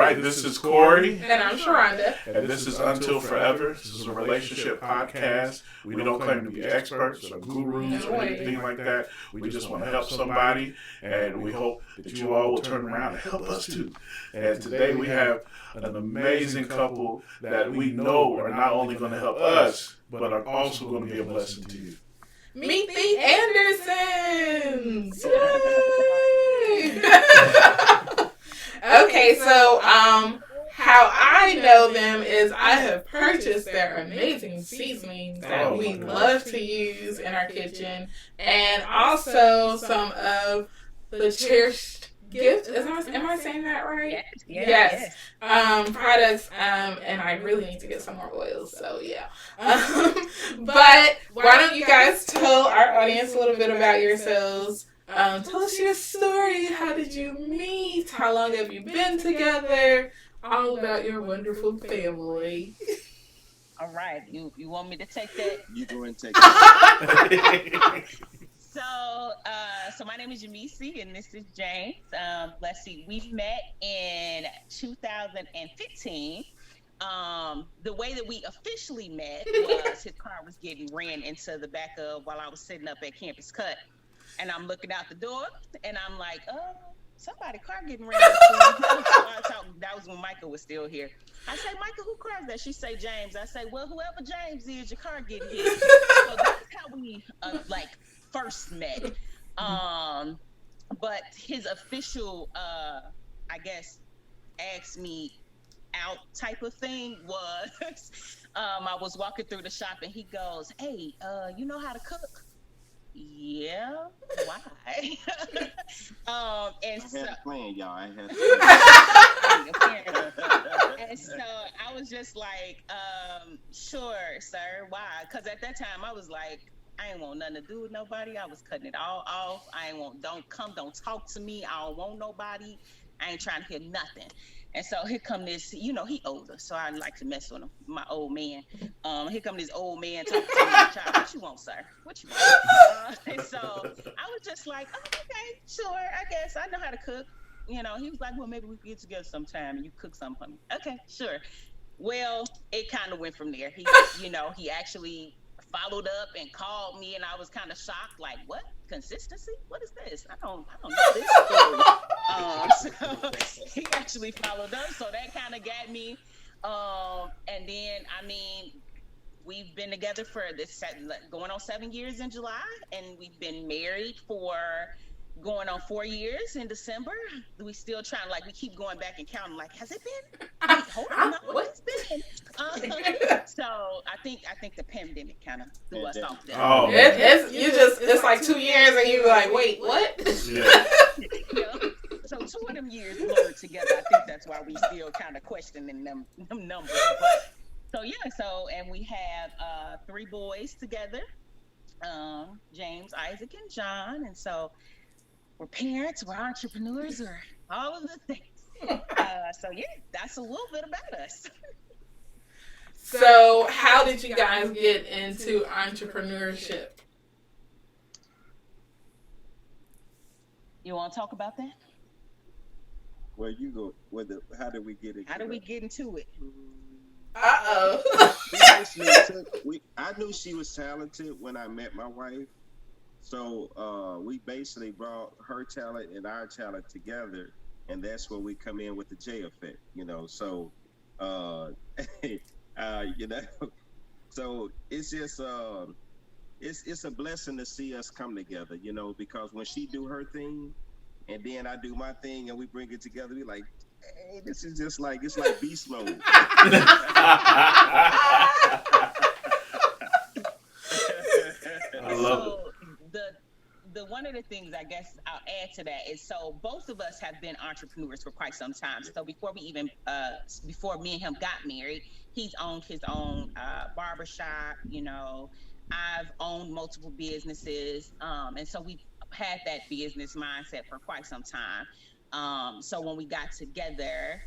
Hi, this is Corey. And I'm Sharonda. And this is Until Forever. This is a relationship podcast. We don't claim to be experts or gurus or anything like that. We just want to help somebody, and we hope that you all will turn around and help us too. And today we have an amazing couple that we know are not only going to help us, but are also going to be a blessing to you. Meet the Andersons! Yay! Okay, so how I know them is I have purchased their amazing seasonings that we love to use in our kitchen, and also some of the cherished gifts. Am I saying that right? Yes. Products, and I really need to get some more oils, so yeah. But why don't you guys tell our audience a little bit about yourselves? Tell us your story. How did you meet? How long have you been together? All about your wonderful family. All right. You want me to take that? You go and take it. So my name is Yemisi, and this is James. Let's see. We met in 2015. The way that we officially met was his car was getting ran into the back of while I was sitting up at Campus Cut. And I'm looking out the door, and I'm like, oh, somebody's car getting ran into. That was when Michael was still here. I say, Michael, who car is that? She say, James. I say, well, whoever James is, your car getting hit. So that's how we, first met. But his official, I guess, ask me out type of thing was, I was walking through the shop, and he goes, hey, you know how to cook? Yeah, why? And I had a plan, y'all. And so I was just like, sure, sir. Why? Because at that time I was like, I ain't want nothing to do with nobody. I was cutting it all off. I ain't want, don't talk to me. I don't want nobody. I ain't trying to hear nothing. And so here come this, he older, so I like to mess with him, my old man. Here come this old man talking to me, child, what you want, sir? What you want? And so I was just like, oh, okay, sure, I guess I know how to cook. He was like, well, maybe we could get together sometime and you cook something for me. Okay, sure. Well, it kind of went from there. He, he actually followed up and called me, and I was kind of shocked, like, what? Consistency? What is this? I don't know this story. So he actually followed up, so that kind of got me. And then, we've been together for going on 7 years in July, and we've been married for going on 4 years in December. We still trying, we keep going back and counting, has it been? Hold on, what's been? So I think the pandemic kind of threw us off there. Oh, it's like 2 years, and you're like, wait, what? Yeah. So 2 of them years blurred together. I think that's why we still kind of questioning them numbers. But, and we have 3 boys together, James, Isaac, and John, and so we're parents, we're entrepreneurs, we're all of the things. That's a little bit about us. So how did you guys get into entrepreneurship? You want to talk about that? Well, you go. How did we get into it? How did we get into it? Uh-oh. I knew she was talented when I met my wife. So we basically brought her talent and our talent together, and that's where we come in with the J effect, So, so it's just it's a blessing to see us come together, because when she do her thing, and then I do my thing, and we bring it together, we like, hey, this is just it's like beast mode. I love it. The one of the things I guess I'll add to that is, so both of us have been entrepreneurs for quite some time. So before me and him got married, he's owned his own barbershop. I've owned multiple businesses, and so we've had that business mindset for quite some time. So when we got together,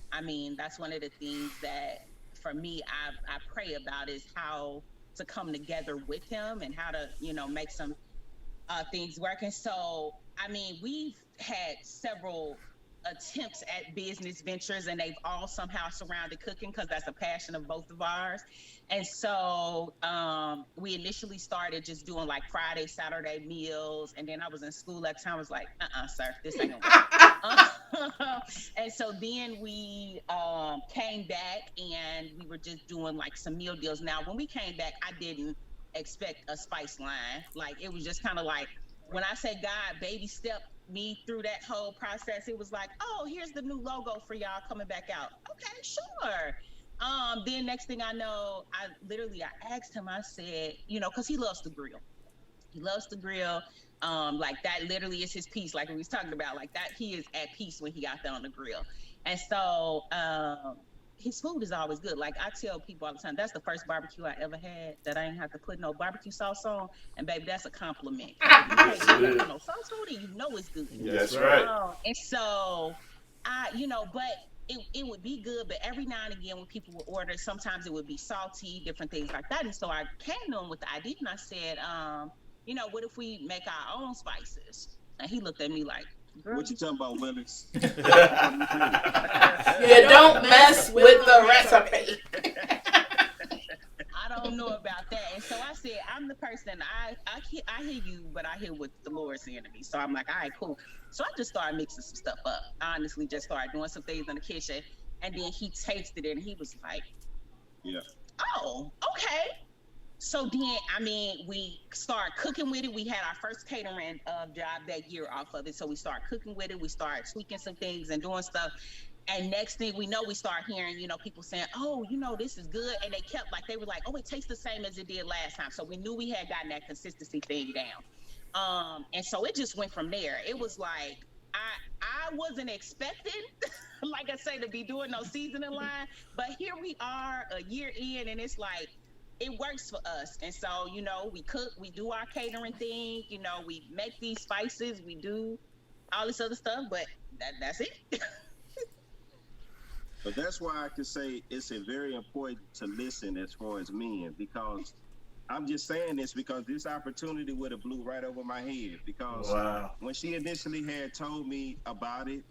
that's one of the things that for me I pray about is how to come together with him and how to make some things working. So we've had several attempts at business ventures, and they've all somehow surrounded cooking because that's a passion of both of ours. And so we initially started just doing like Friday, Saturday meals, and then I was in school at the time. I was like, sir, this ain't gonna work. And so then we came back, and we were just doing like some meal deals. Now, when we came back, I didn't expect a spice line. Like, it was just kind of like, when I say God baby stepped me through that whole process, it was like, oh, here's the new logo for y'all coming back out. Okay, sure. Then next thing I know, I asked him, I said, because he loves to grill. He loves to grill. Like, that literally is his piece. Like we was talking about, like, that he is at peace when he got there on the grill. And so his food is always good. Like, I tell people all the time, that's the first barbecue I ever had that I ain't have to put no barbecue sauce on. And baby, that's a compliment. You can't put no sauce on it, it's good. That's right. And so but it would be good, but every now and again when people would order, sometimes it would be salty, different things like that. And so I came to him with the idea, and I said, what if we make our own spices? And he looked at me like, girl, what you talking about, Willis? You don't mess with the recipe. I don't know about that. And so I said, I'm the person, I hear you, but I hear what the Lord's saying to me. So I'm like, all right, cool. So I just started mixing some stuff up. I honestly just started doing some things in the kitchen. And then he tasted it, and he was like, yeah. Oh, okay. So then, we started cooking with it. We had our first catering job that year off of it. So we started cooking with it. We started tweaking some things and doing stuff. And next thing we know, we start hearing, people saying, oh, this is good. And they were like, oh, it tastes the same as it did last time. So we knew we had gotten that consistency thing down. And so it just went from there. It was like, I wasn't expecting, like I say, to be doing no seasoning line. But here we are a year in, and it's like, it works for us. And so, we cook, we do our catering thing, we make these spices, we do all this other stuff, but that's it. But that's why I could say it's very important to listen as far as men, because I'm just saying this because this opportunity would have blew right over my head. Because when she initially had told me about it,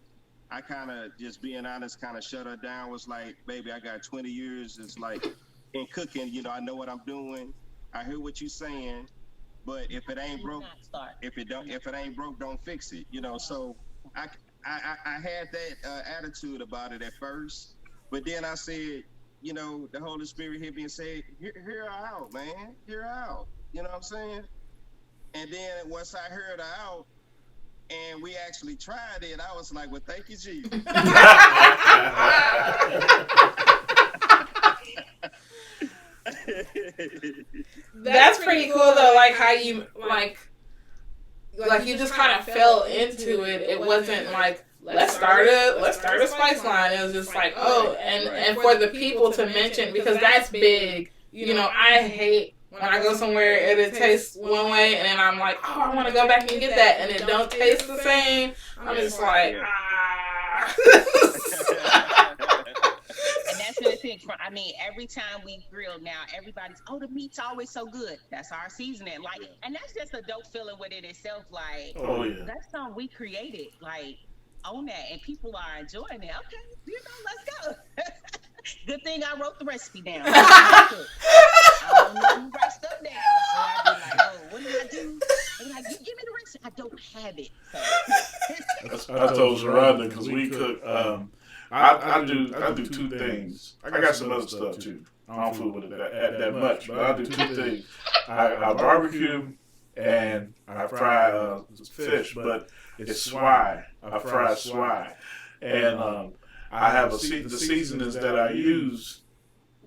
I kind of, just being honest, kind of shut her down. Was like, baby, I got 20 years. It's like in cooking, I know what I'm doing. I hear what you're saying, but if it ain't broke, if it ain't broke, don't fix it. So I had that attitude about it at first, but then I said, the Holy Spirit hit me and said, hear her out, man, hear her out. You know what I'm saying? And then once I heard her out and we actually tried it, I was like, well, thank you, Jesus. That's pretty cool though, like how you like you just kind of fell into it. It wasn't like let's start a spice line. It was just like, oh, and for the people to mention, because that's big. I hate when I go somewhere and it tastes one way and then I'm like, oh, I want to go back and get that, and it don't taste the same. I'm just like, And that's the thing. Every time we grill now, everybody's, oh, the meat's always so good. That's our seasoning. Like, and that's just a dope feeling within itself. Like, that's something we created. Like, own that, and people are enjoying it. Okay, let's go. Good thing I wrote the recipe down. I don't know who writes stuff down, so I'd be like, oh, what did I do? They're like, give me the recipe. I don't have it. So. I told Sharonda, because we cook. I do two things. I got some other stuff too. I don't fool with it that much, but I do two things. I barbecue and I fry fish, but it's swai. I fry swai, and I have the seasonings that I use.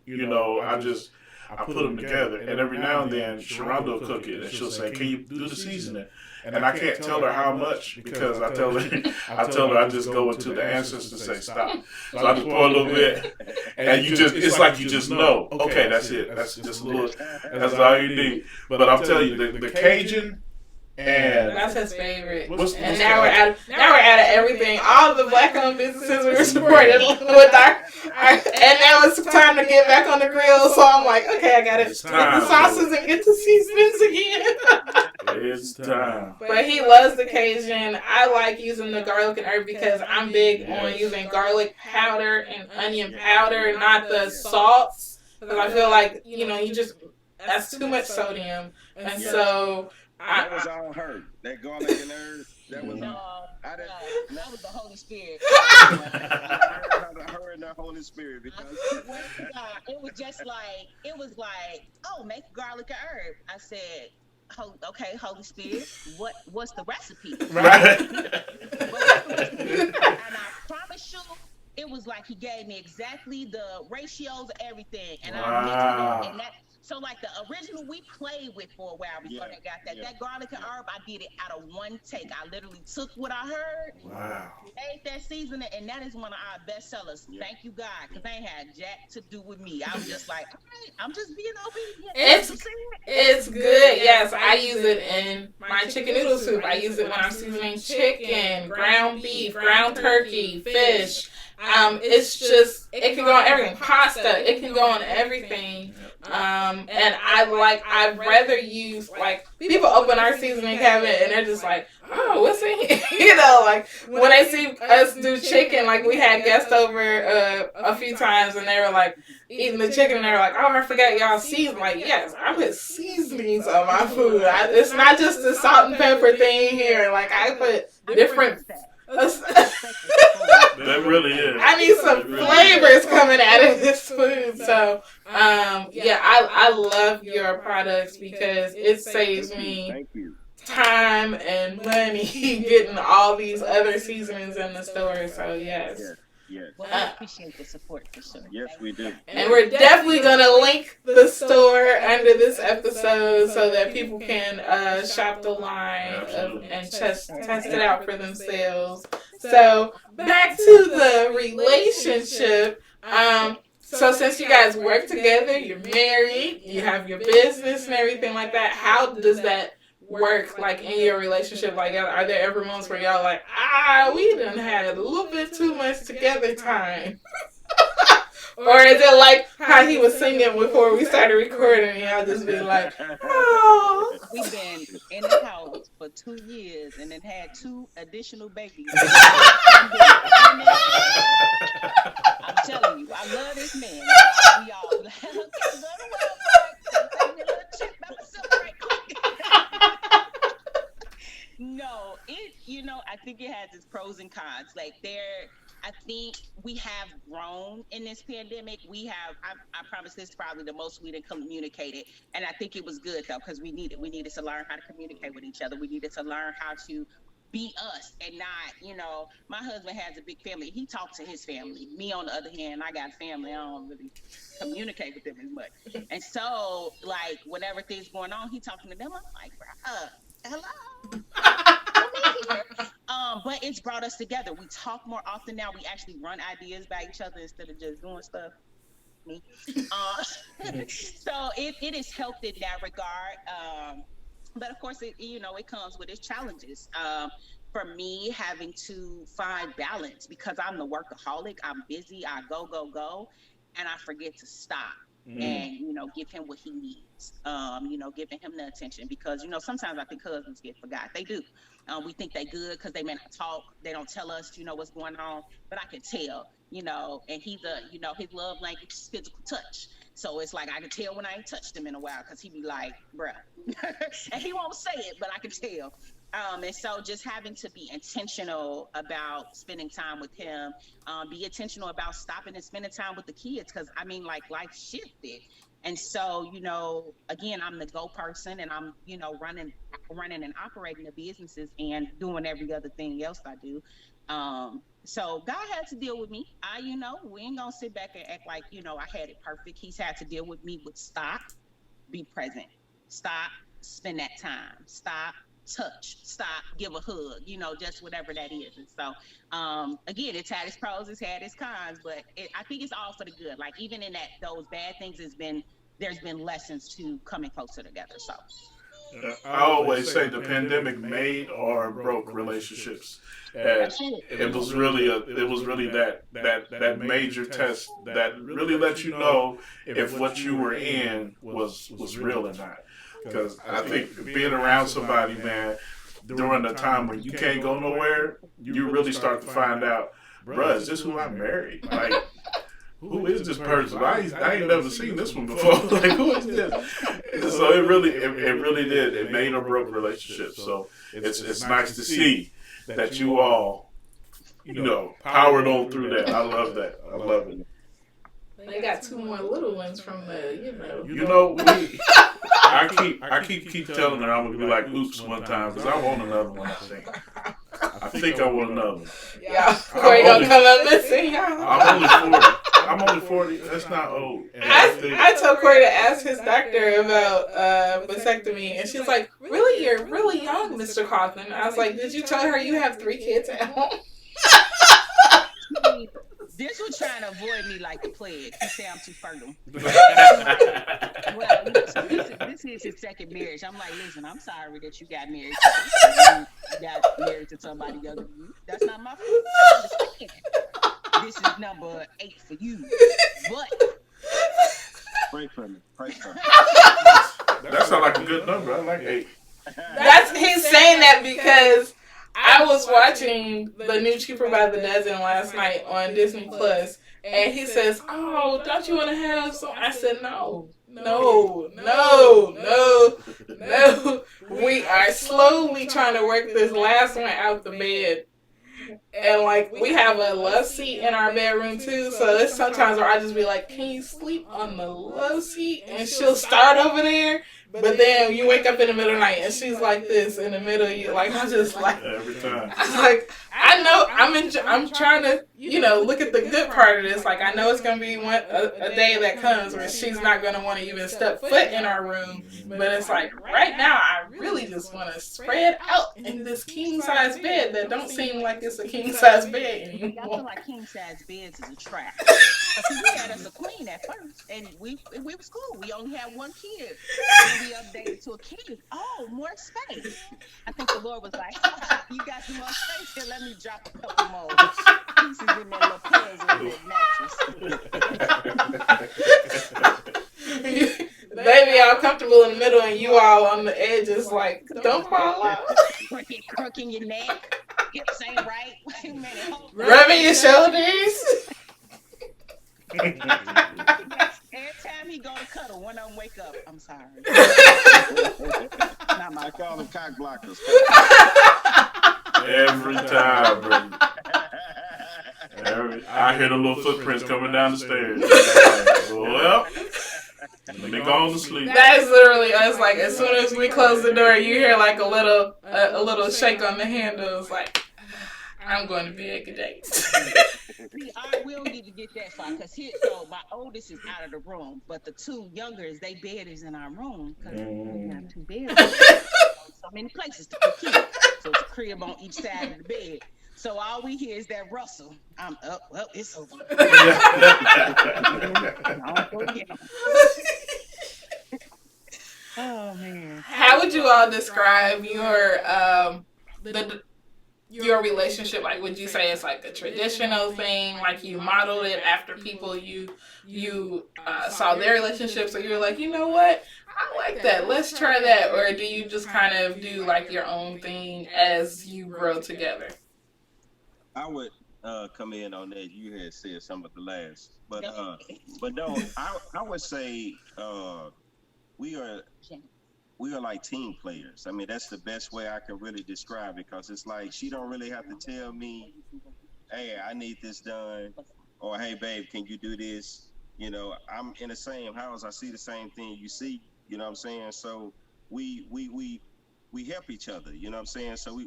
I put them together, and every now and then Sharonda will cook it, and she'll say, "Can you do the seasoning?" And I can't tell her how much, because I tell her I just go into the ancestors and say stop. So I just pour a little bit, and it's like you just know. Okay, that's it. That's just a little. That's all you need. But I'm telling you, the Cajun And that's his favorite. What's And the- now we're out of everything. All of the black-owned businesses we were supported with our and now it's time to get back on the grill. So I'm like, okay, I gotta It's get time. the sauces and get the seasonings again. It's time. But he loves the Cajun. I like using the garlic and herb because I'm big on using garlic powder and onion powder, not the salts. Because I feel like, that's too much sodium. And so that was all her. That garlic and herb. That was all. That was the Holy Spirit. Her and the Holy Spirit. Because it was like, oh, make garlic and herb. I said, okay, Holy Spirit, what's the recipe? Right. And I promise you, it was like he gave me exactly the ratios of everything, and I mixed it, and that. So like the original we played with for a while before they got that. That garlic and herb, I did it out of one take. I literally took what I heard, made that seasoning, and that is one of our best sellers. Thank you, God, because they ain't had jack to do with me. I was just like, all right, I'm just being obedient. It's good. Yes, I use it in my chicken noodle soup. I use it when I'm seasoning chicken, ground beef, ground turkey, fish. It can go on everything. Pasta, it can go on everything. And I'd rather use, like, people open our seasoning cabinet and they're just like, oh, what's in here? Like, when they see us do chicken, like, we had guests over a few times and they were like, eating the chicken and they were like, oh, I forgot y'all season. Like, yes, I put seasonings on my food. It's not just the salt and pepper thing here. Like, I put different... That really is. I need some flavors coming out of this food. So, I love your products because it saves me time and money getting all these other seasonings in the store. So, yes. Yes. Well, I appreciate the support for sure. Yes, we do. And we're definitely going to link the store under this episode so that people can shop the line and test it out for themselves. So back to the relationship. So since you guys work together, you're married, you have your business and everything like that, how does that work, like, in your relationship? Like, are there ever moments where y'all like, we done had a little bit too much together time? Or is it like how he was singing before we started recording and y'all just be like, oh. We've been in the house for 2 years and then had 2 additional babies. I'm telling you, I love this man. We all No, I think it has its pros and cons. Like I think we have grown in this pandemic. I promise this is probably the most we done communicated. And I think it was good though, because we needed to learn how to communicate with each other. We needed to learn how to be us and not, my husband has a big family. He talks to his family. Me, on the other hand, I got family. I don't really communicate with them as much. And so, like, whenever things going on, he talking to them. I'm like, hello. But it's brought us together. We talk more often now. We actually run ideas by each other instead of just doing stuff. So it has helped in that regard. But of course, it comes with its challenges. For me, having to find balance because I'm the workaholic. I'm busy. I go, and I forget to stop and give him what he needs. Giving him the attention because sometimes I think husbands get forgot. They do. We think they good because they may not talk. They don't tell us, what's going on. But I can tell, and he's his love language is physical touch. So it's like I can tell when I ain't touched him in a while because he be like, bruh. And he won't say it, but I can tell. And so just having to be intentional about spending time with him, be intentional about stopping and spending time with the kids because, life shifted. And so, again, I'm the go person and I'm, running and operating the businesses and doing every other thing else I do. So God had to deal with me. We ain't gonna sit back and act like, I had it perfect. He's had to deal with me with stop, be present, stop, spend that time, stop, touch, stop, give a hug, just whatever that is. And so, again, it's had its pros, it's had its cons, but I think it's all for the good. Like even in those bad things, there's been lessons to coming closer together. So. I always say the pandemic made or broke relationships. And it was really that major test that really let you know if what you were in was real or not. Because I think being around somebody, man, during a time when you can't go nowhere, you really start to find out, bruh, is this who I married? Like, who is this person? I ain't never seen this one before. Like, who is this? So it really did. It made or broke relationships. So it's nice to see that you all, powered on through that. I love that. I love it. They got 2 more little ones from the, I keep telling her I'm gonna be like, oops, one time, because I want another one. I think I want another one. Yeah, Corey gonna come up missing. I'm only 40. That's not old. I told Corey to ask his doctor about vasectomy, and she's like, "Really, you're really young, Mr. Kaufman." I was like, "Did you tell her you have 3 kids at home?" This was trying to avoid me like the plague. He said I'm too fertile. Well, this is his second marriage. I'm like, listen, I'm sorry that you got married. You got married to somebody younger than you. That's not my fault. I understand. This is number 8 for you. But Pray for me. That sounds like a good number. I like 8. He's saying that because I was watching the new Cheaper by the Dozen last night on Disney Plus, and he says, "Oh, don't you want to have some?" I said, "No. We are slowly trying to work this last one out the bed." And like we have a love seat in our bedroom too, so it's sometimes where I just be like, "Can you sleep on the love seat?" And she'll start over there, but then you wake up in the middle of the night and she's like this in the middle of you. Like I'm just like every time. I'm like I know I'm trying to look at the good part of this. Like I know it's gonna be a day that comes where she's not gonna want to even step foot in our room, but it's like right now I really just want to spread out in this king size bed that don't seem like it's a king size bed anymore. I feel like king size beds is a trap. See, we had us a queen at first, and we was cool. We only had 1 kid. Then we updated to a king. Oh, more space. I think the Lord was like, "You got some more space here. Let me drop a couple more pieces in that little puzzle in that mattress." Baby, all comfortable in the middle, and you all on the edges, like don't fall out. Crooking your neck, hips ain't right. Wait a minute. Rubbing your shoulders. Every time he go to cuddle, one of them wake up. I'm sorry. I call them cock blockers. Every time, bro. I hear the little footprints coming down the stairs. Well, let me go on to sleep. That is literally us. Like as soon as we close the door, you hear like a little shake on the handles. Like I'm going to bed. Good day. See, I will need to get that far because so my oldest is out of the room, but the 2 youngers, they bed is in our room because we have 2 beds. So many places to put kids. So it's a crib on each side of the bed. So all we hear is that rustle. I'm up. Well, it's over. Oh man. How would you all describe your relationship? Like, would you say it's like a traditional thing? Like you modeled it after people you saw their relationships, or you were like, you know what? I like that. Let's try that. Or do you just kind of do like your own thing as you grow together? I would come in on that. You had said some of the last, but no, I would say we are like team players. I mean, that's the best way I can really describe it, because it's like she don't really have to tell me, hey, I need this done, or hey, babe, can you do this? I'm in the same house. I see the same thing you see. You know what I'm saying? So we help each other. You know what I'm saying? So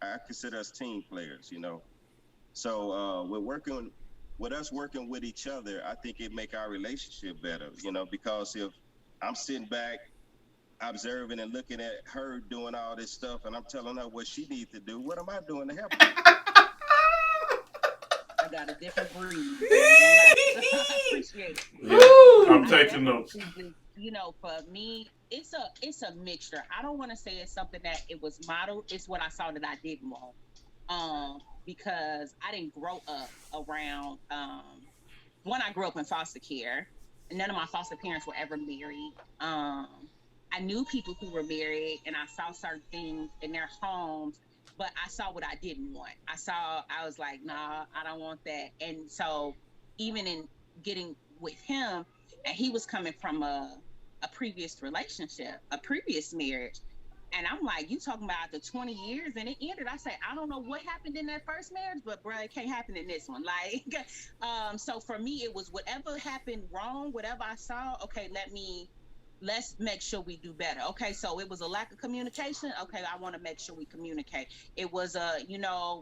I consider us team players. So with us working with each other, I think it make our relationship better. Because if I'm sitting back observing and looking at her doing all this stuff, and I'm telling her what she needs to do, what am I doing to help her? I got a different breed. I appreciate it. Yeah, I'm taking notes. for me, it's a mixture. I don't want to say it's something that it was modeled. It's what I saw that I didn't want. Because I didn't grow up around. One, I grew up in foster care, and none of my foster parents were ever married. I knew people who were married, and I saw certain things in their homes, but I saw what I didn't want. I was like, nah, I don't want that. And so, even in getting with him, and he was coming from a previous relationship, a previous marriage. And I'm like, you talking about the 20 years and it ended. I say, I don't know what happened in that first marriage, but bro, it can't happen in this one. Like, so for me, it was whatever happened wrong, whatever I saw, okay, let's make sure we do better. Okay, so it was a lack of communication. Okay, I want to make sure we communicate. It was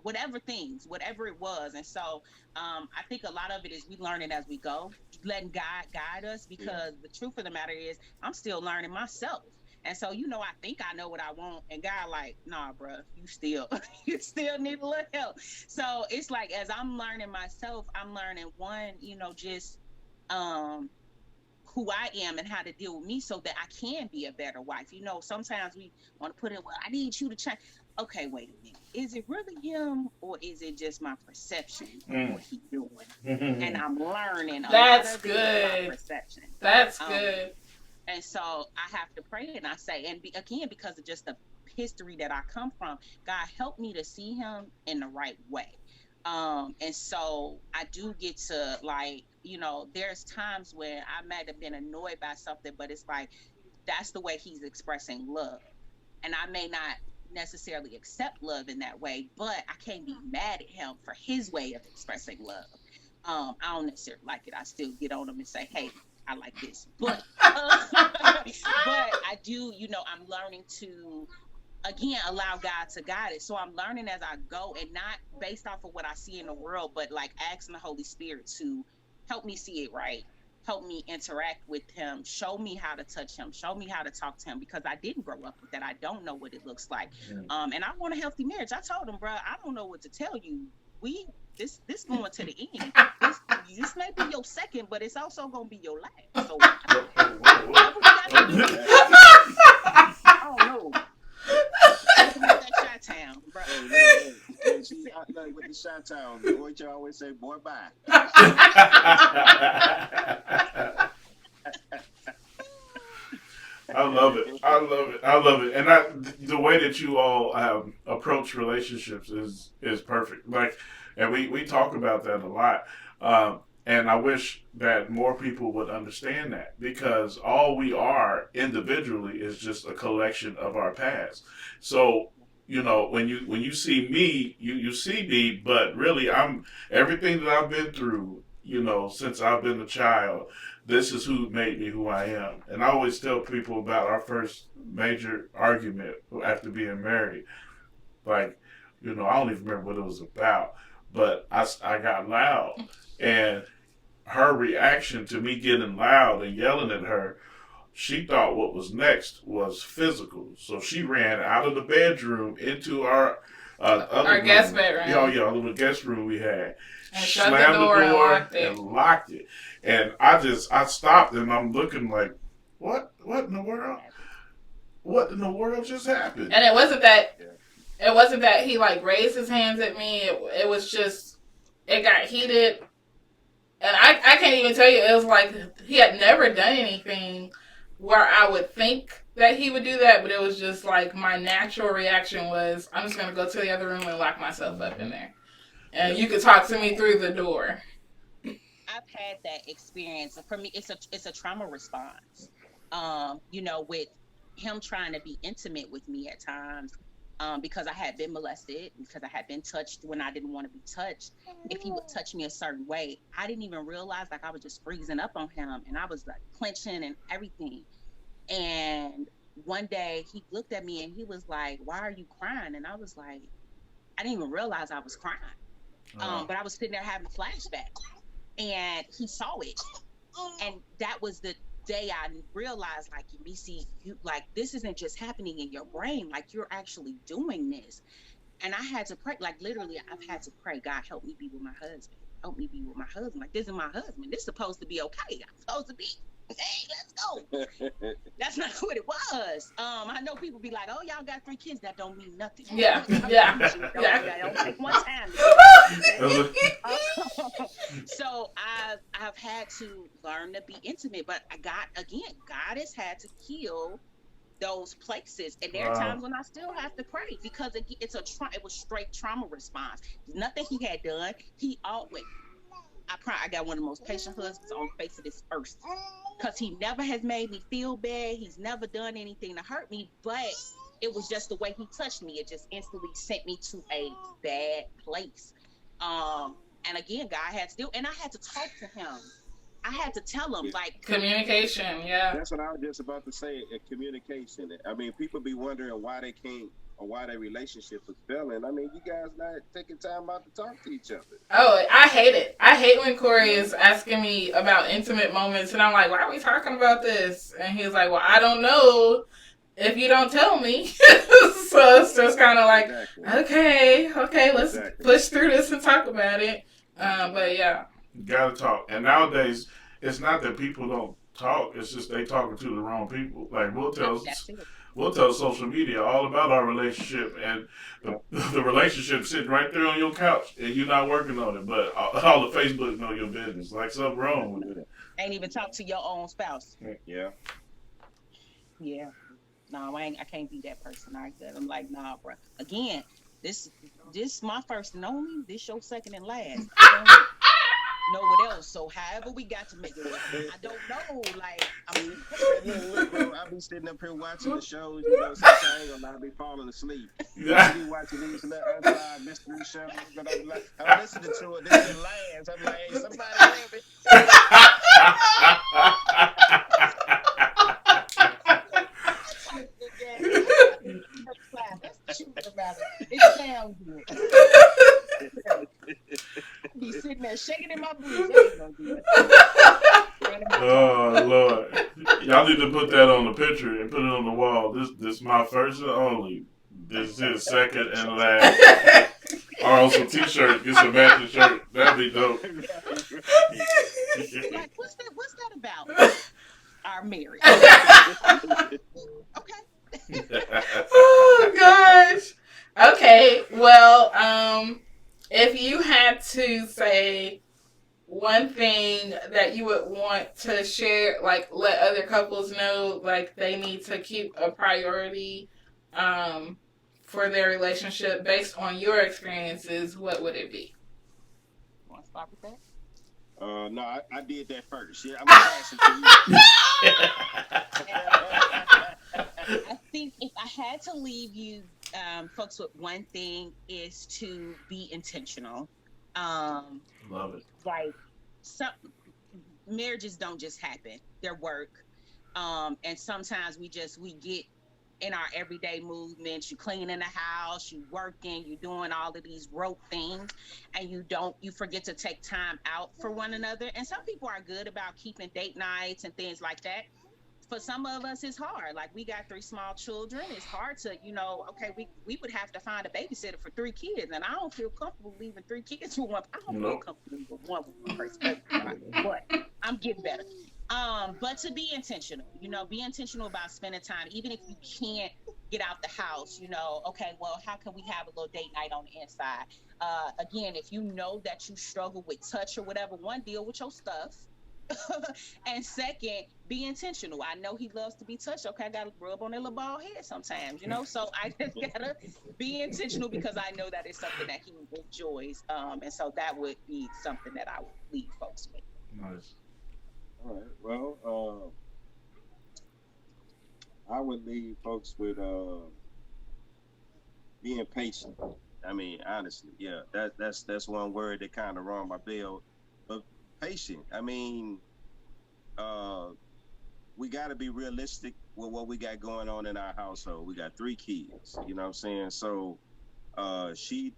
whatever it was. And so I think a lot of it is we learn it as we go, letting God guide us, because the truth of the matter is I'm still learning myself. And so, I think I know what I want, and God, like, nah, bro, you still, you still need a little help. So it's like, as I'm learning myself, I'm learning one, just who I am and how to deal with me so that I can be a better wife. Sometimes we want to put in, well, I need you to change. Okay, wait a minute. Is it really him, or is it just my perception of what he's doing? And I'm learning. That's good. My perception. That's good. And so I have to pray, and I say, and again, because of just the history that I come from, God help me to see him in the right way. And so I do get to, like, there's times when I might have been annoyed by something, but it's like, that's the way he's expressing love. And I may not necessarily accept love in that way, but I can't be mad at him for his way of expressing love. I don't necessarily like it. I still get on him and say, hey, I like this. But I do, I'm learning to, again, allow God to guide it. So I'm learning as I go, and not based off of what I see in the world, but like asking the Holy Spirit to help me see it right, help me interact with him, show me how to touch him, show me how to talk to him, because I didn't grow up with that. I don't know what it looks like. And I want a healthy marriage. I told him, bro, I don't know what to tell you. This going to the end. This may be your second, but it's also gonna be your last. So I don't know. That Chi-Town, bro. Hey, see, with the Chi-Town, boy, you always say, boy, bye. I love it. I love it. I love it. And the way that you all approach relationships is perfect. Like, and we talk about that a lot. And I wish that more people would understand that, because all we are individually is just a collection of our past. So, when you see me, you see me, but really I'm everything that I've been through, since I've been a child. This is who made me who I am. And I always tell people about our first major argument after being married. Like, I don't even remember what it was about, but I got loud. And her reaction to me getting loud and yelling at her, she thought what was next was physical. So she ran out of the bedroom into our other room. Guest bedroom. Yeah, our little guest room we had. And slammed the door and locked it. And I stopped, and I'm looking like, what in the world? What in the world just happened? And it wasn't that he like raised his hands at me. It was just, it got heated. And I can't even tell you, it was like he had never done anything where I would think that he would do that, but it was just like my natural reaction was, I'm just going to go to the other room and lock myself up in there. And you could talk to me through the door. I've had that experience. For me, it's a trauma response. With him trying to be intimate with me at times, because I had been molested, because I had been touched when I didn't want to be touched. If he would touch me a certain way, I didn't even realize, like, I was just freezing up on him, and I was like clenching and everything. And one day he looked at me and he was like, "Why are you crying?" And I was like, I didn't even realize I was crying. But I was sitting there having flashbacks, and he saw it. And that was the day I realized, like, Yemisi, you, like, this isn't just happening in your brain, like, you're actually doing this. And I had to pray, like, literally, I've had to pray, God, help me be with my husband. Help me be with my husband. Like, this is my husband. This is supposed to be okay. I'm supposed to be Hey, let's go. That's not what it was. I know people be like, oh, y'all got 3 kids. That don't mean nothing. Yeah. That don't take one time. So I've had to learn to be intimate, but God has had to heal those places, and there are times when I still have to pray because it was straight trauma response. Nothing he had done. He always. I got one of the most patient husbands on the face of this earth because he never has made me feel bad. He's never done anything to hurt me, but it was just the way he touched me. It just instantly sent me to a bad place. And again, God had to do, and I had to talk to him. I had to tell him, like, communication. Yeah, that's what I was just about to say. Communication. I mean, people be wondering why they can't or why their relationship is failing. I mean, you guys not taking time out to talk to each other. Oh, I hate it. I hate when Corey is asking me about intimate moments, and I'm like, why are we talking about this? And he's like, well, I don't know if you don't tell me. So it's just kind of like, okay, let's push through this and talk about it. But yeah. You gotta talk. And nowadays, it's not that people don't talk, it's just they talking to the wrong people. Like, we'll tell social media all about our relationship, and the relationship sitting right there on your couch, and you're not working on it, but all the Facebook know your business. Like, something wrong with it. Ain't even talk to your own spouse. Yeah. No, I can't be that person. I'm like, nah, bro. Again, this my first and only. This your second and last. I don't know what else. So however we got to make it work, I don't know. Like, I mean, look, bro, I be sitting up here watching the shows. You know, sometimes I ain't gonna be falling asleep. I be watching these little unsolved mystery shows, but I'm listening to it. This is last. I'm like, hey, somebody help me. It sounds good. Be sitting there shaking in my boots. Oh Lord! Y'all need to put that on the picture and put it on the wall. This my first and only. This is second and last. Or on some t-shirts. Get some matching shirt. That'd be dope. Like, what's that about? Our marriage. Okay. Oh gosh. Okay. Well, if you had to say one thing that you would want to share, like let other couples know, like they need to keep a priority for their relationship based on your experiences, what would it be? Want to start with that? No, I did that first. Yeah, I'm gonna pass it to you. I think if I had to leave you folks with one thing is to be intentional. Love it. Like, some marriages don't just happen; they're work, and sometimes we get in our everyday movements. You cleaning the house, you working, you doing all of these rote things, and you forget to take time out for one another. And some people are good about keeping date nights and things like that. For some of us, it's hard. Like, we got 3 small children. It's hard to, okay, we would have to find a babysitter for 3 kids, and I don't feel comfortable leaving 3 kids with one. I don't feel comfortable with one person, but I'm getting better. But to be intentional, be intentional about spending time, even if you can't get out the house. Okay, well, how can we have a little date night on the inside? Again, if you know that you struggle with touch or whatever, one, deal with your stuff. And second, be intentional. I know he loves to be touched. Okay, I gotta rub on that little bald head sometimes, so I just gotta be intentional because I know that it's something that he enjoys. And so that would be something that I would leave folks with. Nice. All right. Well, I would leave folks with being patient. I mean, honestly, yeah, that's one word that kind of rung my bell. But patient. I mean, we got to be realistic with what we got going on in our household. We got 3 kids. You know what I'm saying? So, she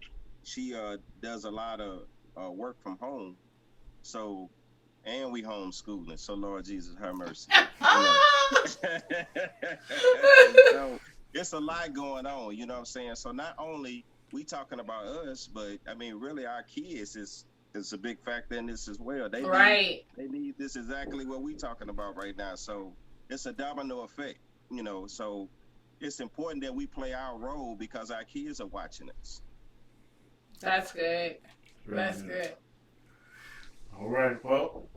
does a lot of work from home. So. And we homeschooling, so Lord Jesus, have mercy. So it's a lot going on, you know what I'm saying? So not only we talking about us, but I mean, really our kids is is a big factor in this as well. They need this exactly what we talking about right now. So it's a domino effect, you know. So it's important that we play our role because our kids are watching us. That's good. That's good. All right. Well,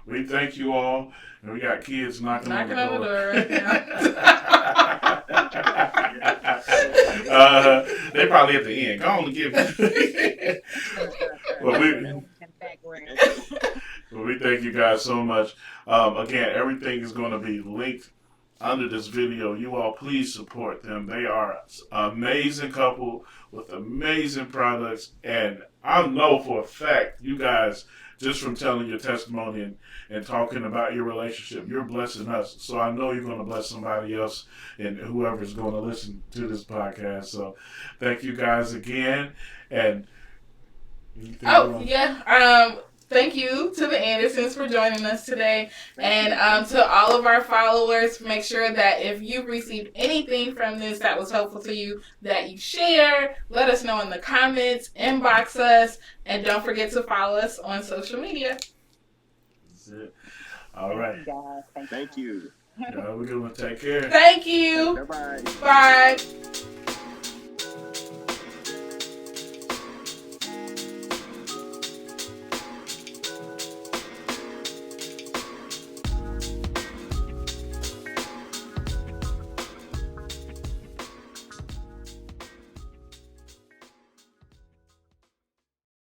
we thank you all, and we got kids knocking on the door right now. They probably at the end. Go on and give it. Well, we thank you guys so much. Again, everything is going to be linked under this video. You all please support them. They are an amazing couple with amazing products, and I know for a fact you guys, just from telling your testimony and talking about your relationship, you're blessing us. So I know you're going to bless somebody else and whoever's going to listen to this podcast. So thank you guys again. And thank you to the Andersons for joining us today. And to all of our followers, make sure that if you've received anything from this that was helpful to you, that you share. Let us know in the comments, inbox us, and don't forget to follow us on social media. That's it. All right. Thank you. We're going to take care. Thank you. Bye-bye. Bye.